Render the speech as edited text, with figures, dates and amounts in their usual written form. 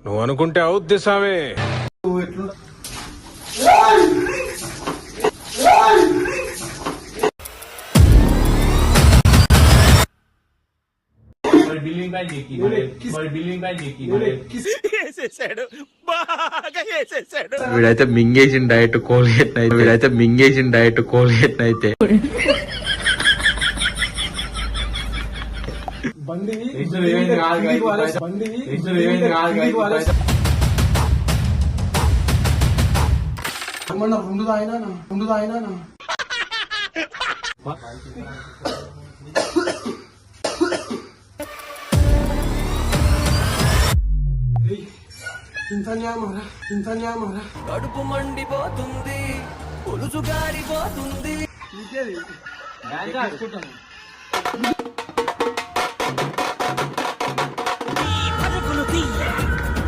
నువ్వు అనుకుంటే అవుద్ది సామే. వీడైతే మింగేసిన డైరెక్ట్ కోల్గేట్ అయితే రెండు తాగినా కడుపు మండిపోతుంది, పులుసు గారిపోతుంది.